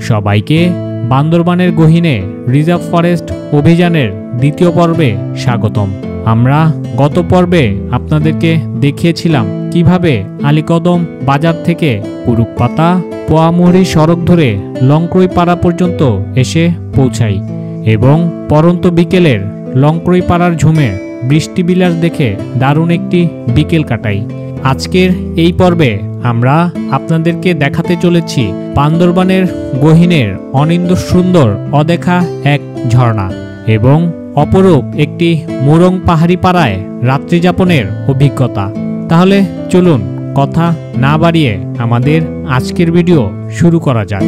সবাইকে বান্দরবানের গহীনে reserve forest অভিযানের দ্বিতীয় পর্বে স্বাগতম। আমরা গত পর্বে আপনাদেরকে দেখিয়েছিলাম কিভাবে আলীকদম বাজার থেকে কুরুকপাতা পোয়ামুহুরী সড়ক ধরে লংক্রইপাড়া পর্যন্ত এসে পৌঁছাই এবং পরন্ত বিকেলের লংক্রইপাড়ার ঝুমে বৃষ্টি বিলাস দেখে দারুণ একটি বিকেল কাটাই। আজকের এই পর্বে আমরা আপনাদেরকে দেখাতে চলেছি বান্দরবানের গহীনের অনিন্দ্য সুন্দর অদেখা এক ঝর্ণা এবং অপরূপ একটি মুরং পাহাড়ি পাড়ায় রাত্রিযাপনের অভিজ্ঞতা। তাহলে চলুন কথা না বাড়িয়ে আমাদের আজকের ভিডিও শুরু করা যাক।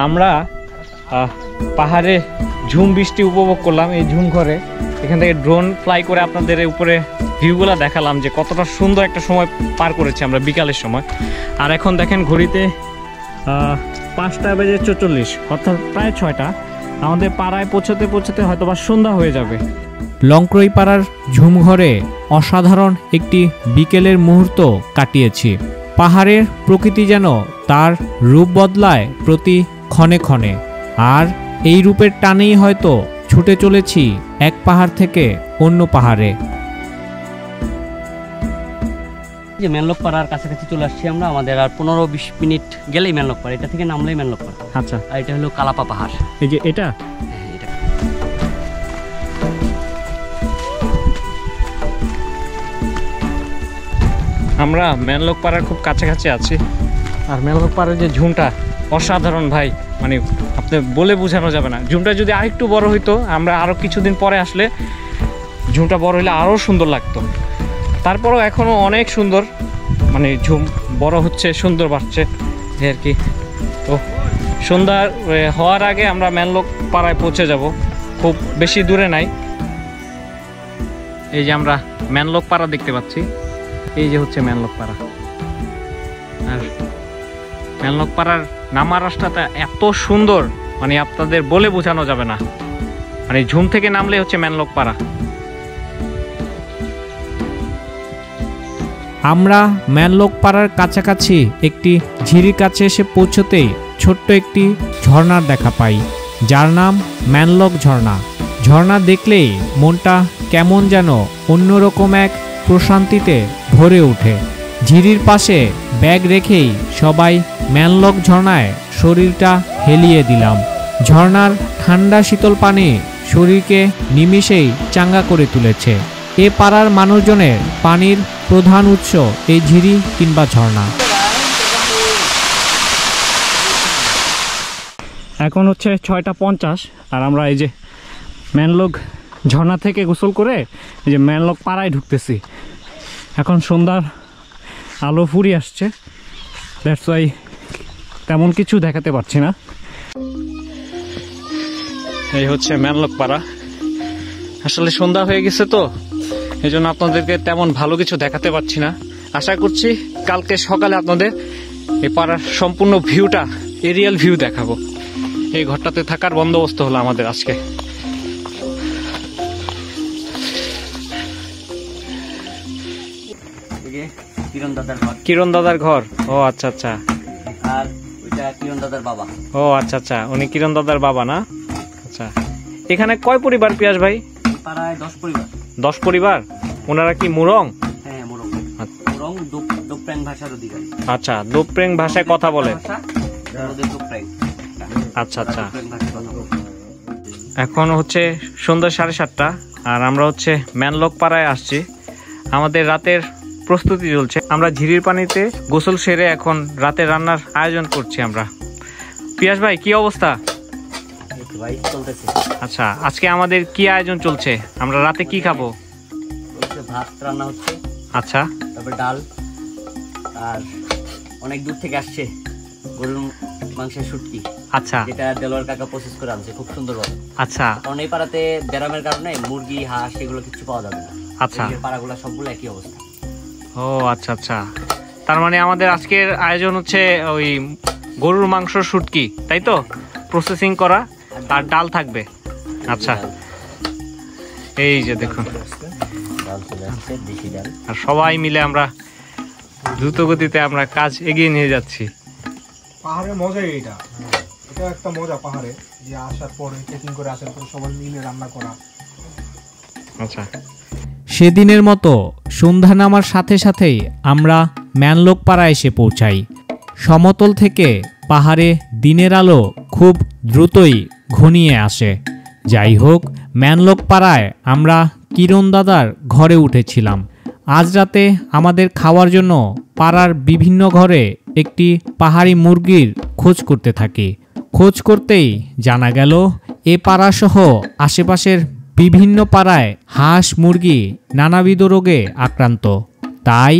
আমরা পাহাড়ে ঝুম বৃষ্টি উপভোগ করলাম। এই ঝুম ঘরে এখান থেকে ড্রোন ফ্লাই করে আপনাদের উপরে ভিউগুলো দেখালাম যে কতটা সুন্দর একটা সময় পার করেছি আমরা বিকালের সময়। আর এখন দেখেন ঘড়িতে 5:44, অর্থাৎ প্রায় 6টা। আমাদের পাড়ায় পৌঁছতে হয়তো বা সন্ধ্যা হয়ে যাবে। লংক্রইপাড়ার ঝুমঘরে অসাধারণ একটি বিকেলের মুহূর্ত কাটিয়েছি। পাহাড়ের প্রকৃতি যেন তার রূপ বদলায় প্রতি ক্ষণে ক্ষণে, আর এই রূপের টানেই হয়তো ছুটে চলেছি এক পাহাড় থেকে অন্য পাহাড়ে। যে মেনলকপাড়ার কাছাকাছি চলে আসছি আমরা। আমাদের আর 15-20 মিনিট গেলেই মেনলকপাড়া, এটা থেকে নামলেই মেনলকপাড়া। আচ্ছা, আর এটা হলো কালাপা পাহাড়। এই যে এটা আমরা মেনলকপাড়ার খুব কাছাকাছি আছি। আর মেনলকপাড়ার যে ঝুমটা অসাধারণ ভাই, মানে আপনি বলে বোঝানো যাবে না। ঝুমটা যদি আরেকটু বড় হইতো, আমরা আরও কিছুদিন পরে আসলে ঝুমটা বড় হইলে আরও সুন্দর লাগতো। তারপরও এখনও অনেক সুন্দর, মানে ঝুম বড় হচ্ছে, সুন্দর বাড়ছে আর কি। তো সন্ধ্যা হওয়ার আগে আমরা মেনলকপাড়ায় পৌঁছে যাব, খুব বেশি দূরে নাই। এই যে আমরা মেনলকপাড়া দেখতে পাচ্ছি, এই যে হচ্ছে মেনলকপাড়া। আর মেনলকপাড়ার নামার রাস্তাটা এত সুন্দর, মানে আপনাদের বলে বোঝানো যাবে না। মানে ঝুম থেকে নামলে হচ্ছে মেনলকপাড়া। আমরা মেনলকপাড়ার কাছাকাছি একটি ঝিরির কাছে এসে পৌঁছতেই ছোট্ট একটি ঝর্ণার দেখা পাই, যার নাম মেনলক ঝর্ণা। ঝর্ণা দেখলেই মনটা কেমন যেন অন্যরকম এক প্রশান্তিতে ভরে ওঠে। ঝিরির পাশে ব্যাগ রেখেই সবাই মেনলক ঝর্ণায় শরীরটা হেলিয়ে দিলাম। ঝর্ণার ঠান্ডা শীতল পানি শরীরকে নিমিষেই চাঙ্গা করে তুলেছে। এ পাড়ার মানুষজনের পানির প্রধান উৎস এই ঝিরি কিংবা ঝর্ণা। এখন হচ্ছে 6:50 আর আমরা এই যে মেনলক ঝর্ণা থেকে গোসল করে এই যে মেনলক পাড়ায় ঢুকতেছি। এখন সন্ধ্যার আলো ফুরিয়ে আসছে, দ্যাটস ওয়াই তেমন কিছু দেখাতে পারছি না। এই হচ্ছে মেনলক পাড়া। আসলে সন্ধ্যা হয়ে গেছে তো এই জন্য আপনাদেরকে তেমন ভালো কিছু দেখাতে পারছি না। আশা করছি কালকে সকালে আপনাদের এই পাড়ার সম্পূর্ণ ভিউটা, এরিয়াল ভিউ দেখাবো। এই ঘরটাতে থাকার বন্দোবস্ত হলো আমাদের আজকে। কিরণ দাদার ঘর। ও আচ্ছা আচ্ছা। আর ওইটা কিরণ দাদার বাবা। ও আচ্ছা আচ্ছা, উনি কিরণ দাদার বাবা না? আচ্ছা। এখানে কয় পরিবার পিয়াস ভাই? পাড়ায় 10 পরিবার। 10 পরিবার। ওনারা কি মুরং? হ্যাঁ, মুরং। মুরং দোপ্রেং ভাষার অধিকারী। আচ্ছা, দোপ্রেং ভাষায় কথা বলে। আচ্ছা আচ্ছা। এখন হচ্ছে সন্ধ্যা 7:30 আর আমরা হচ্ছে মেনলক পাড়ায় আসছি। আমাদের রাতের প্রস্তুতি চলছে। আমরা ঝিরির পানিতে গোসল সেরে এখন রাতে রান্নার আয়োজন করছি আমরা। পিয়াস ভাই কি অবস্থা? আচ্ছা, আজকে আমাদের কি আয়োজন চলছে? আমরা রাতে কি খাবো? ভাত রান্না হচ্ছে। আচ্ছা, তারপর ডাল, আর অনেক দূর থেকে আসছে গরুর মাংসের শুটকি। আচ্ছা, যেটা দেলোয়ার কাকা প্রসেস করে আনছে খুব সুন্দরভাবে। আচ্ছা, কারণ এই পাড়াতে ব্যারামের কারণে মুরগি, হাঁস এগুলো কিছু পাওয়া যাবে না। আচ্ছা। এদিকের পাড়াগুলো সবগুলো একই অবস্থা। ও আচ্ছা আচ্ছা, তার মানে আমাদের আজকের আয়োজন হচ্ছে ওই গরুর মাংস শুটকি, তাই তো? প্রসেসিং করা আর ডাল থাকবে। আচ্ছা, এই যে দেখুন, ডাল চলে আসছে, দেশি ডাল। আর সবাই মিলে আমরা দ্রুত গতিতে আমরা কাজ এগিয়ে নিয়ে যাচ্ছি। পাহাড়ের মজাই এটা, এটা একটা মজা পাহাড়ে যে আসার পরে ট্রেকিং করে আসার পরে সবাই মিলে রান্না করা। আচ্ছা, সেদিনের মতো সন্ধ্যা নামার সাথে সাথেই আমরা ম্যানলোকপাড়া এসে পৌঁছাই। সমতল থেকে পাহাড়ে দিনের আলো খুব দ্রুতই ঘনিয়ে আসে। যাই হোক, ম্যানলোকপাড়ায় আমরা কিরণ দাদার ঘরে উঠেছিলাম। আজ রাতে আমাদের খাওয়ার জন্য পাড়ার বিভিন্ন ঘরে একটি পাহাড়ি মুরগির খোঁজ করতে থাকি। খোঁজ করতেই জানা গেল এ পাড়াসহ আশেপাশের বিভিন্ন পাড়ায় হাঁস মুরগি নানাবিধ রোগে আক্রান্ত। তাই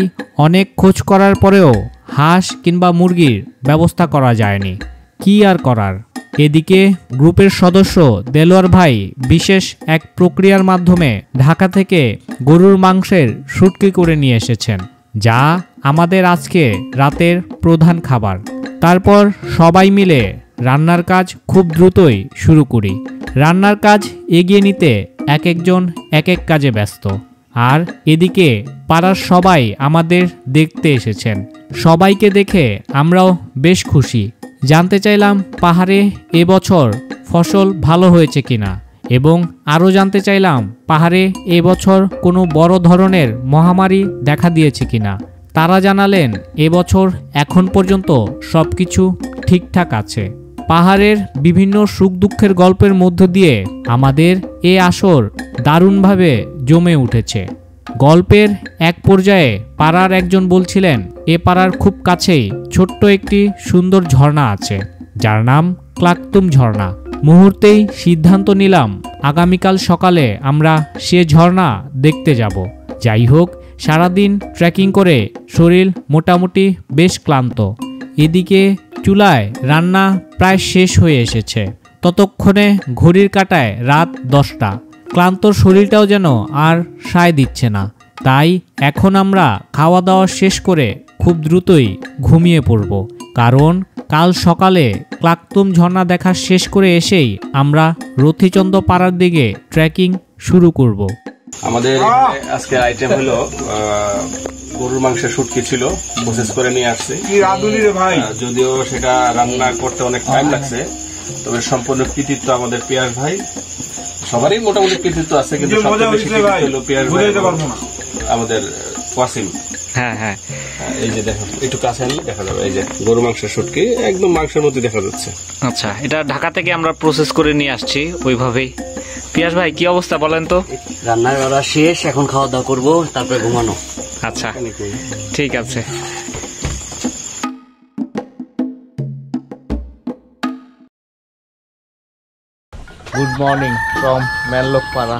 অনেক খোঁজ করার পরেও হাঁস কিংবা মুরগির ব্যবস্থা করা যায়নি। কি আর করার। এদিকে গ্রুপের সদস্য দেলোয়ার ভাই বিশেষ এক প্রক্রিয়ার মাধ্যমে ঢাকা থেকে গরুর মাংসের শুটকি করে নিয়ে এসেছেন, যা আমাদের আজকে রাতের প্রধান খাবার। তারপর সবাই মিলে রান্নার কাজ খুব দ্রুতই শুরু করি। রান্নার কাজ এগিয়ে নিতে এক একজন এক এক কাজে ব্যস্ত। আর এদিকে পাড়ার সবাই আমাদের দেখতে এসেছেন। সবাইকে দেখে আমরাও বেশ খুশি। জানতে চাইলাম পাহাড়ে এবছর ফসল ভালো হয়েছে কিনা, এবং আরও জানতে চাইলাম পাহাড়ে এবছর কোনো বড় ধরনের মহামারী দেখা দিয়েছে কিনা। তারা জানালেন এবছর এখন পর্যন্ত সব কিছু ঠিকঠাক আছে। পাহাড়ের বিভিন্ন সুখ দুঃখের গল্পের মধ্য দিয়ে আমাদের এ আসর দারুণভাবে জমে উঠেছে। গল্পের এক পর্যায়ে পাড়ার একজন বলছিলেন এ পাড়ার খুব কাছেই ছোট্ট একটি সুন্দর ঝর্ণা আছে, যার নাম ক্লাকতুম ঝর্ণা। মুহূর্তেই সিদ্ধান্ত নিলাম আগামীকাল সকালে আমরা সে ঝর্ণা দেখতে যাব। যাই হোক, সারাদিন ট্রেকিং করে শরীর মোটামুটি বেশ ক্লান্ত। এদিকে চুলায় রান্না প্রায় শেষ হয়ে এসেছে। ততক্ষণে ঘড়ির কাঁটায় রাত 10টা। ক্লান্ত শরীরটাও যেন আর সায় দিচ্ছে না। তাই এখন আমরা খাওয়া দাওয়া শেষ করে খুব দ্রুতই ঘুমিয়ে পড়ব, কারণ কাল সকালে ক্লাকতুম ঝর্ণা দেখা শেষ করে এসেই আমরা রথিচন্দ্র পাড়ার দিকে ট্রেকিং শুরু করব। আমাদের আজকে আইটেম হলো গরুর মাংসের শুটকি ছিল, প্রসেস করে নিয়ে আসছে। যদিও সেটা রান্না করতে অনেক টাইম লাগছে, তবে সম্পূর্ণ কৃতিত্ব আমাদের পিয়াস ভাই। সবারই মোটামুটি কৃতিত্ব আছে, কিন্তু সবচেয়ে বেশি কৃতিত্ব হলো পিয়াস ভাই, আমাদের ওয়াসিম। হ্যাঁ হ্যাঁ, এই যে দেখো, একটু কাছে আনলে দেখা যাবে, এই যে গরু মাংসের শুটকি একদম মাংসের মধ্যে দেখা যাচ্ছে। আচ্ছা, এটা ঢাকা থেকে আমরা প্রসেস করে নিয়ে আসছি ওইভাবেই। পিয়াস ভাই কি অবস্থা বলেন তো? রান্নার করা শেষ, এখন খাওয়া দাওয়া করবো, তারপরে ঘুমানো। আচ্ছা ঠিক আছে। গুড মর্নিং ফ্রম ম্যানলোকপাড়া।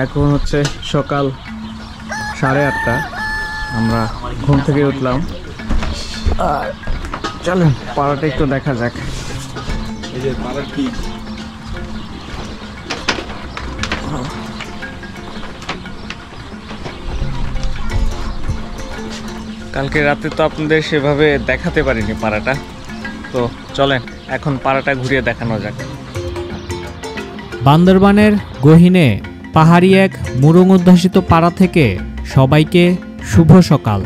এখন হচ্ছে সকাল 8:30। আমরা ঘুম থেকে উঠলাম, আর চলেন পাড়াটা একটু দেখা যাক। এই যে পাড়ার কি কালকে রাতে তো আপনাদের সেভাবে দেখাতে পারিনি পাড়াটা, তো চলেন এখন পাড়াটা ঘুরিয়ে দেখানো যাক। বান্দরবানের গহীনে পাহাড়ি এক মুরং অধ্যাসিত পাড়া থেকে সবাইকে শুভ সকাল।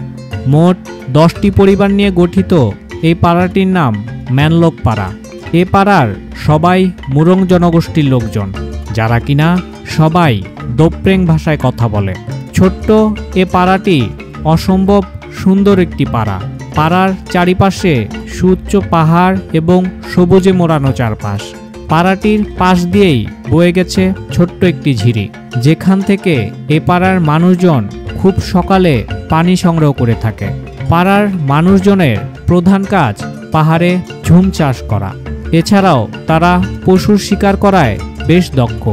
মোট 10টি পরিবার নিয়ে গঠিত এই পাড়াটির নাম ম্যানলোকপাড়া। এ পাড়ার সবাই মুরং জনগোষ্ঠীর লোকজন, যারা কিনা সবাই দোপ্রেং ভাষায় কথা বলে। ছোট্ট এ পাড়াটি অসম্ভব সুন্দর একটি পাড়া। পাড়ার চারিপাশে সুউচ্চ পাহাড় এবং সবুজে মোড়ানো চারপাশ। পাড়াটির পাশ দিয়েই বয়ে গেছে ছোট্ট একটি ঝিরি, যেখান থেকে এ পাড়ার মানুষজন খুব সকালে পানি সংগ্রহ করে থাকে। পাড়ার মানুষজনের প্রধান কাজ পাহাড়ে ঝুম চাষ করা। এছাড়াও তারা পশুর শিকার করায় বেশ দক্ষ।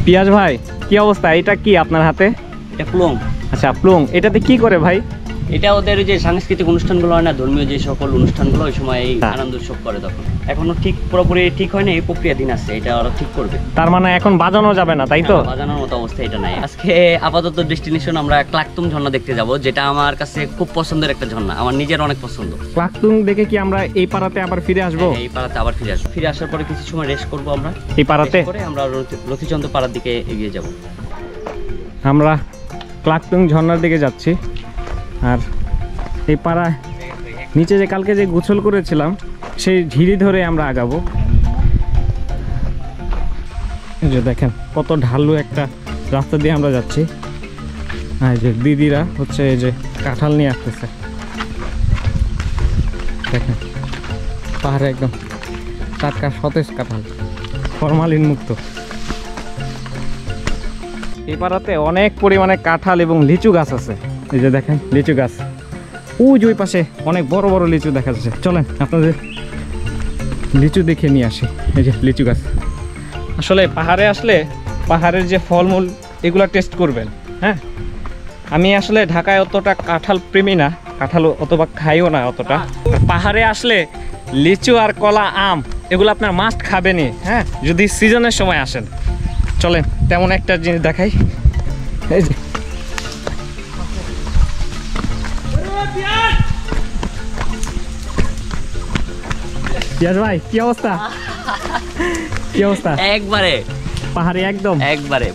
পিয়াজ ভাই কি অবস্থা? এটা কি আপনার হাতে? প্লং। আচ্ছা, প্লং। এটাতে কি করে ভাই? এটা ওদের ওই যে সাংস্কৃতিক অনুষ্ঠানগুলো হয় না, ধর্মীয় যে সকল অনুষ্ঠানগুলো ওই সময় এই আনন্দ উৎসব করে তখন। এখনো ঠিক পুরোপুরি ঠিক হয় না, এই প্রক্রিয়াধীন আছে, এটা ওরা ঠিক করবে। তার মানে এখন বাজানো যাবে না, তাই তো? বাজানোর মতো অবস্থা এটা নাই। আজকে আপাতত ডেস্টিনেশন আমরা ক্লাকতুম ঝর্ণা দেখতে যাব, যেটা আমার কাছে খুব পছন্দের একটা ঝর্ণা, আমার নিজের অনেক পছন্দ। ক্লাকতুম দেখে কি আমরা এই পাড়াতে আবার ফিরে আসবো? এই পাড়াতে আবার ফিরে আসবো, ফিরে আসার পরে কিছু সময় রেস্ট করবো আমরা এই পাড়াতে, করে আমরা রথিচন্দ্র পাড়ার দিকে এগিয়ে যাব। আমরা ক্লাকতুম ঝর্ণার দিকে যাচ্ছি। আর এই পাড়া নিচে যে কালকে যে গোসল করেছিলাম সেই ঝিরি ধরে আমরা আগাবো। এই যে দেখেন কত ঢালু একটা রাস্তা দিয়ে আমরা যাচ্ছি। আর এই যে দিদিরা হচ্ছে এই যে কাঁঠাল নিয়ে আসতেছে, দেখেন পাহাড়ে একদম টাটকা সতেজ কাঁঠাল, ফরমালিন মুক্ত। এই পাড়াতে অনেক পরিমাণে কাঁঠাল এবং লিচু গাছ আছে। এই যে দেখেন লিচু গাছ, ওই পাশে অনেক বড় বড় লিচু দেখা যাচ্ছে। চলেন আপনাদের লিচু দেখে নিয়ে আসি। এই যে লিচু গাছ। আসলে পাহাড়ে আসলে পাহাড়ের যে ফলমূল এগুলো টেস্ট করবেন। হ্যাঁ, আমি আসলে ঢাকায় অতটা কাঁঠাল প্রেমী না, কাঁঠাল অতবা খাইও না অতটা। পাহাড়ে আসলে লিচু আর কলা, আম এগুলো আপনার মাস্ট খাবেনই। হ্যাঁ, যদি সিজনের সময় আসেন। চলেন তেমন একটা জিনিস দেখাই। এই যে পিয়াজ ভাই, কি অবস্থা? কি অবস্থা? একবারে পাহাড়ে একবারে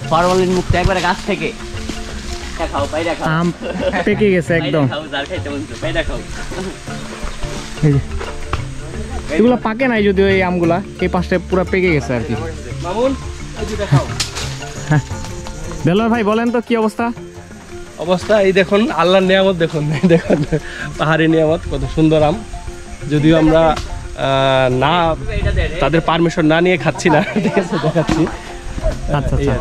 ফরমালিন মুক্ত, একবারে গাছ থেকে খাও, পাইরা খাও। আম পেকে গেছে একদম। যার খাইতে মন চায় পাইরা খাও। এগুলো পাকে নাই যদিও, এই আমগুলা এই পাশে পুরো পেকে গেছে আর কি। মামুন এই যে দেখাও। দেলোয়ার ভাই বলেন তো কি অবস্থা? অবস্থা এই দেখুন, আল্লাহর নিয়ামত দেখুন, দেখুন পাহাড়ি নিয়ামত কত সুন্দর আম। যদিও আমরা না তাদের পারমিশন না নিয়ে খাচ্ছি না, ঠিক আছে, দেখাচ্ছি। আচ্ছা আচ্ছা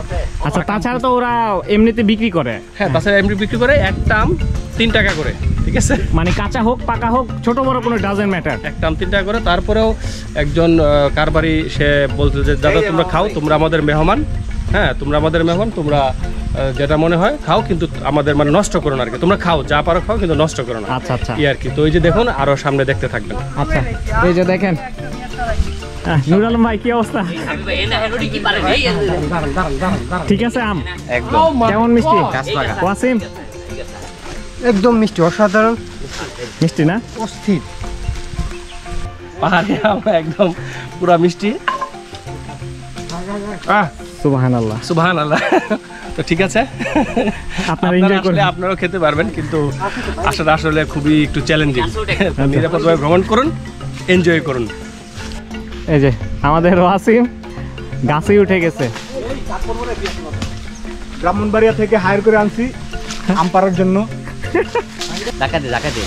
আচ্ছা, তাছাড়া তো ওরা এমনিতে বিক্রি করে। হ্যাঁ, তাছাড়া এমনি বিক্রি করে, একটা আম 3 টাকা করে, ঠিক আছে। মানে কাঁচা হোক পাকা হোক ছোট বড় কোনো ডাজেন্ট ম্যাটার, একটা আম 3 টাকা করে। তারপরেও একজন কারবারি সে বলতো যে দাদা তোমরা খাও, তোমরা আমাদের মেহমান। হ্যাঁ, তোমরা আমাদের মেহমান, তোমরা যেটা মনে হয় খাও, কিন্তু আমাদের মানে নষ্ট করো না আর কি। তোমরা খাও, যা পারো খাও, কিন্তু নষ্ট করো না। আচ্ছা আচ্ছা, এই আর কি। তো এই যে দেখুন, আরো সামনে দেখতে থাকবেন। আচ্ছা এই যে দেখেন। নুর আলম ভাই কি অবস্থা? ঠিক আছে, আম একদম কেমন মিষ্টি? ওয়াসিম একদম মিষ্টি, অসাধারণ মিষ্টি না? অস্থির। পাহাড়ি আম একদম পুরা মিষ্টি। সুবহানাল্লাহ সুবহানাল্লাহ। তো ঠিক আছে, আপনারা এনজয় করুন, আপনারাও খেতে পারবেন, কিন্তু আসলে আসলে খুবই একটু চ্যালেঞ্জিং। নিরাপদভাবে ভ্রমণ করুন, এনজয় করুন। এই যে আমাদের ওয়াসিম গাছেই উঠে গেছে। ব্রাহ্মণবাড়িয়া থেকে হায়ার করে আনছি আম পাড়ার জন্য। ডাকাতে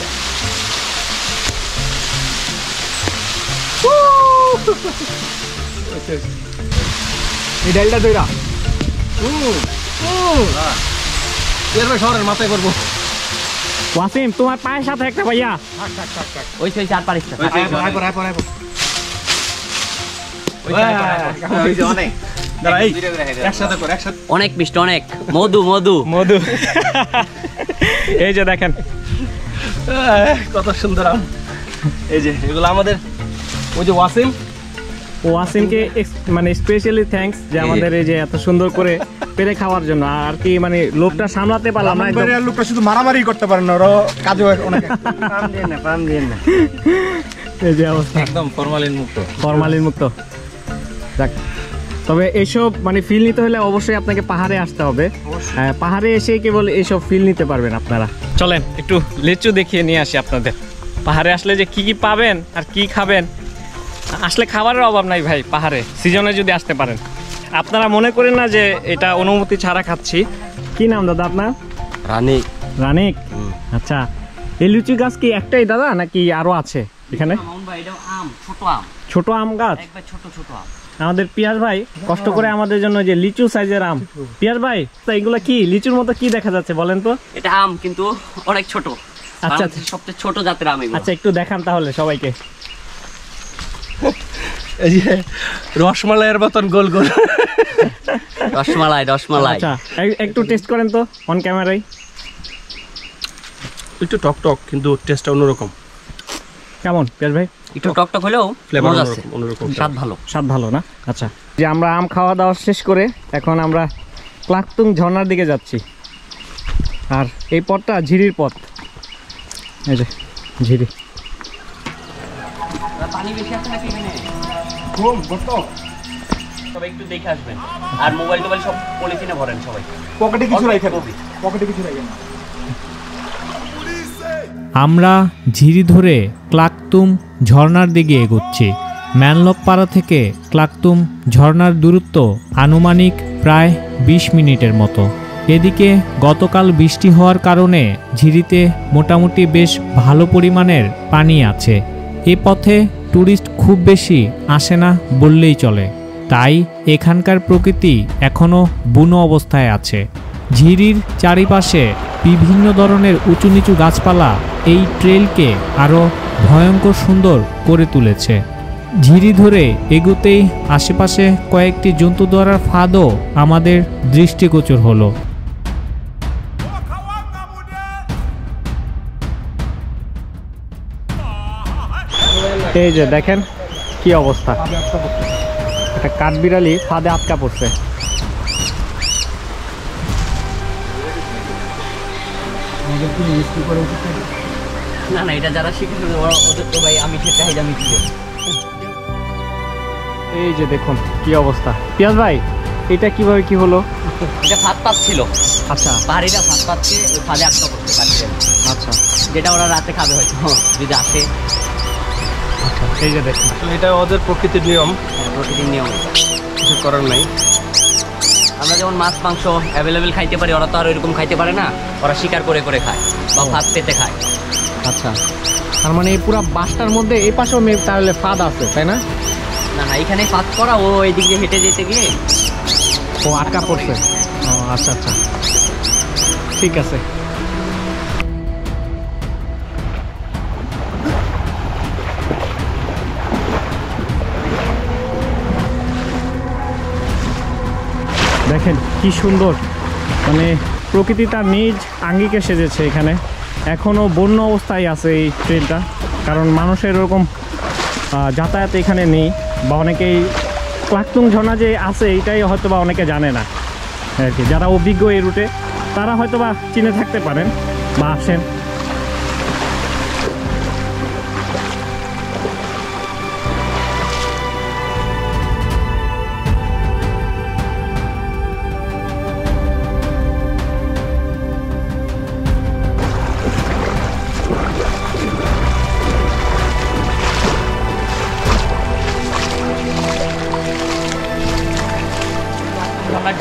এই ডালটা দইরা শহরের মাথায় করবো। ওয়াসিম তোমার পায়ের সাথে একটা ভাইয়া ওই সেই চার পারিস অনেক মিষ্টি, অনেক মধু মধু মধু। এই যে দেখেন কত সুন্দর আম। এই যে এগুলো আমাদের ওই যে ওয়াসিমকে মানে স্পেশালি থ্যাঙ্কস যে আমাদের এই যে এত সুন্দর করে পেরে খাওয়ার জন্য। আর কি মানে লোকটা সামলাতে পারলাম না, লোকটা শুধু মারামারি করতে পারে না, ওরা কাজও অনেক। এই যে অবস্থা একদম ফরমালিন মুক্ত। যাক, তবে এইসব মানে ফিল নিতে হলে অবশ্যই আপনাকে পাহাড়ে আসতে হবে। পাহাড়ে এসে কেবল এইসব ফিল নিতে পারবেন আপনারা। চলেন একটু লিচু দেখিয়ে নিয়ে আসি আপনাদের। পাহাড়ে আসলে যে কি কি পাবেন আর কি খাবেন, আসলে খাবারের অভাব নাই ভাই পাহাড়ে, সিজনে যদি আসতে পারেন। আপনারা মনে করেন না যে এটা অনুমতি ছাড়া খাচ্ছি। কি নাম দাদা আপনার? রানিক। আচ্ছা, এই লিচু গাছ কি একটাই দাদা নাকি আরো আছে এখানে? ছোট আম গাছ, ছোট আম। আমাদের পিয়াজ ভাই কষ্ট করে আমাদের জন্য যে লিচু সাইজের আম। পিয়াজ ভাই এগুলো কি লিচুর মতো কি দেখা যাচ্ছে বলেন তো? এটা আম কিন্তু অনেক ছোট। আচ্ছা, সবচেয়ে ছোট জাতের আম এগুলো। আচ্ছা একটু দেখান তাহলে সবাইকে। এই যে রসমালাইয়ের মতন গোল গোল রসমালাই। আচ্ছা একটু টেস্ট করেন তো অন ক্যামেরায়। একটু টক টক, কিন্তু টেস্টটা অন্যরকম। কেমন পিয়াস ভাই? একটু টকটক হলেও ফ্লেভার মজা আছে, অন্যরকম। স্বাদ ভালো। স্বাদ ভালো না? আচ্ছা, যে আমরা আম খাওয়া দাওয়া শেষ করে এখন আমরা ক্লাকতুং ঝর্ণার দিকে যাচ্ছি। আর এই পথটা ঝিরির পথ, এই যে ঝিরি। পানি বেশি আছে নাকি এখানে? ঘুম কত সবাই একটু দেখে আসবেন, আর মোবাইল টোবাইল সব পলিথিনে ভরেন সবাই। পকেটে কিছু অল্প রাখেন, কবি। পকেটে কিছু রাখেন না। আমরা ঝিরি ধরে ক্লাকতুম ঝর্ণার দিকে এগোচ্ছি। ম্যানলকপাড়া থেকে ক্লাকতুম ঝর্ণার দূরত্ব আনুমানিক প্রায় 20 মিনিটের মতো। এদিকে গতকাল বৃষ্টি হওয়ার কারণে ঝিরিতে মোটামুটি বেশ ভালো পরিমাণের পানি আছে। এ পথে টুরিস্ট খুব বেশি আসে না বললেই চলে, তাই এখানকার প্রকৃতি এখনও বুনো অবস্থায় আছে। ঝিরির চারিপাশে বিভিন্ন ধরনের উঁচু নিচু গাছপালা এই ট্রেলকে আরও ভয়ঙ্কর সুন্দর করে তুলেছে। ঝিরি ধরে এগুতেই আশেপাশে কয়েকটি জন্তু ধরার ফাঁদও আমাদের দৃষ্টিগোচর হলো। এই যে দেখেন কি অবস্থা, একটা কাঠবিড়ালি ফাঁদে আটকা পড়ছে। না না, এটা যারা শিখে ওদের তো ভাই আমি খেতে চাহিদা মিটিয়ে। এই যে দেখুন কি অবস্থা। পিয়াস ভাই, এটা কিভাবে কি হলো? এটা ফাঁদ পাচ্ছিল, আচ্ছা পাহাড়িরা ফাঁদ পাচ্ছে, ওই ফাঁদে আটকা পড়তে পারছে। আচ্ছা যেটা ওরা রাতে খাবে হয়তো যদি আসে। আচ্ছা, এই যে দেখুন এটা ওদের প্রকৃতির নিয়ম, প্রতিদিন নিয়ম, কিছু করার নাই। আমরা যেমন মাছ মাংস অ্যাভেলেবেল খাইতে পারি, ওরা তো আর এরকম খাইতে পারে না, ওরা শিকার করে করে খায় বা ফাঁদ পেতে খায়। আচ্ছা, তার মানে এই পুরো বাসটার মধ্যে এই পাশেও তাহলে ফাঁদ আছে, তাই না? না না, এখানে ফাঁদ করা, ও এদিক দিয়ে হেঁটে যেতে গিয়ে ও আটকা পড়ছে। ও আচ্ছা আচ্ছা, ঠিক আছে। দেখেন কি সুন্দর, মানে প্রকৃতি তার নিজ আঙ্গিকে সেজেছে এখানে। এখনও বন্য অবস্থায় আছে এই ট্রেনটা, কারণ মানুষের এরকম যাতায়াত এখানে নেই, বা অনেকেই ক্লাকতুং ঝর্ণা যে আছে এইটাই হয়তো বা অনেকে জানে না আর কি। যারা অভিজ্ঞ এই রুটে তারা হয়তো বা চিনে থাকতে পারেন বা আসেন।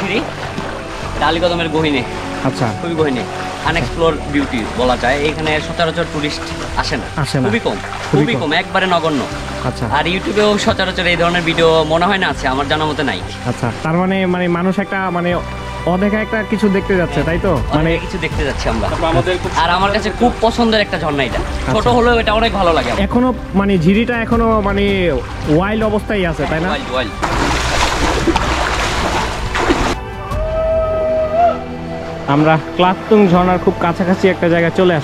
ঝিরি আলীকদমের গহীনে, আচ্ছা, খুবই গহীনে, আনএক্সপ্লোর বিউটি বলা যায়। এখানে সচরাচর টুরিস্ট আসে না, খুবই কম, খুবই কম, একবারে নগণ্য। আচ্ছা, আর ইউটিউবেও সচরাচর এই ধরনের ভিডিও মনে হয় না আছে, আমার জানা মতে নাই। আচ্ছা, তার মানে মানুষ একটা অদেখা একটা কিছু দেখতে যাচ্ছে, তাই তো? মানে কিছু দেখতে যাচ্ছি আমরা। আর আমার কাছে খুব পছন্দের একটা ঝর্ণা এটা, ছোট হলেও এটা অনেক ভালো লাগে। এখনো ঝিরিটা এখনো ওয়াইল্ড অবস্থায় আছে, তাই না? ওয়াইল্ড। আমরা ক্লাকতুং ঝর্ণার খুব কাছাকাছি একটা জায়গায় চলে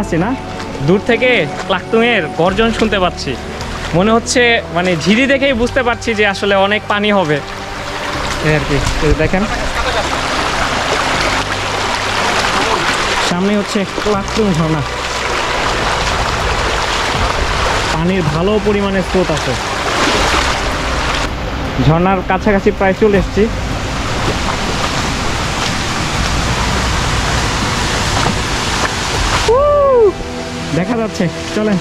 আসছি না? দূর থেকে ক্লাকতুং এর গর্জন শুনতে পাচ্ছি। মনে হচ্ছে ঝিরি দেখেই বুঝতে পারছি যে আসলে অনেক পানি হবে আর কি। দেখেন সামনে হচ্ছে ক্লাকতুং ঝর্ণা, পানির ভালো পরিমাণে স্রোত আছে। ঝর্ণার কাছাকাছি প্রায় চলে এসেছি। দেখা যাচ্ছে, চলেন।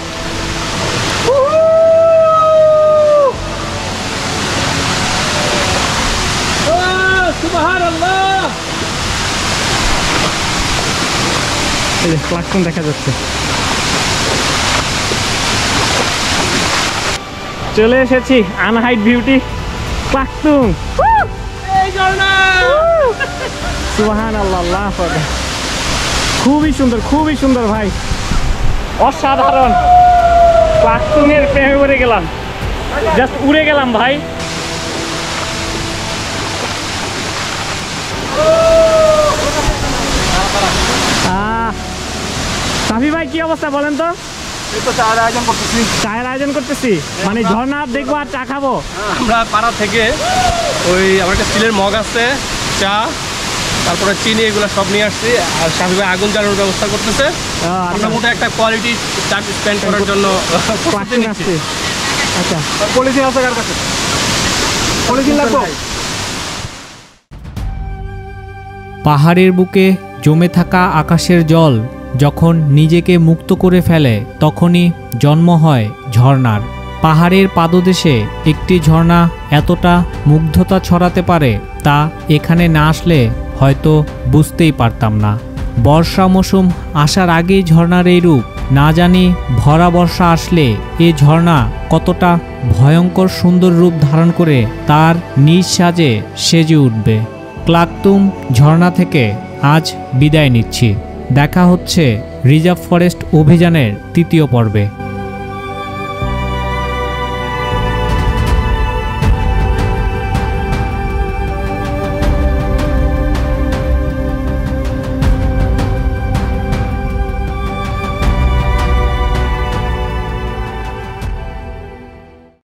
ক্লাকতুং দেখা যাচ্ছে, চলে এসেছি আনহাইট বিউটি ক্লাকতুং। সুবহানাল্লাহ, খুবই সুন্দর, খুবই সুন্দর ভাই, অসাধারণ। ক্লাকতুং এর প্রেমে পড়ে গেলাম, জাস্ট উড়ে গেলাম ভাই। রাফি ভাই কি অবস্থা বলেন তো? এই তো চায়ের আয়োজন করতেছি। চায়ের আয়োজন করতেছি, মানে ঝর্ণা দেখবো আর চা খাবো। আমরা পাড়া থেকে ওই আমার একটা স্টিলের মগ আছে, চা, তারপরে চিনি, এগুলো সব নিয়ে আসছি। আর শাফি ভাই আগুন জ্বালানোর ব্যবস্থা করতেছে। আমরা মোটামুটি একটা কোয়ালিটি টাইম স্পেন্ড করার জন্য প্রস্তুতি নিচ্ছি। আচ্ছা, পলিথিন আছে কার কাছে? পলিথিন লাগবে? পাহাড়ের বুকে জমে থাকা আকাশের জল যখন নিজেকে মুক্ত করে ফেলে তখনই জন্ম হয় ঝর্ণার। পাহাড়ের পাদদেশে একটি ঝর্ণা এতটা মুগ্ধতা ছড়াতে পারে তা এখানে না আসলে হয়তো বুঝতেই পারতাম না। বর্ষা মৌসুম আসার আগেই ঝর্ণার এই রূপ, না জানি ভরা বর্ষা আসলে এই ঝর্ণা কতটা ভয়ঙ্কর সুন্দর রূপ ধারণ করে তার নিজ সাজে সেজে উঠবে। ক্লাকতুম ঝর্ণা থেকে আজ বিদায় নিচ্ছি। দেখা হচ্ছে রিজার্ভ ফরেস্ট অভিযানের তৃতীয় পর্বে।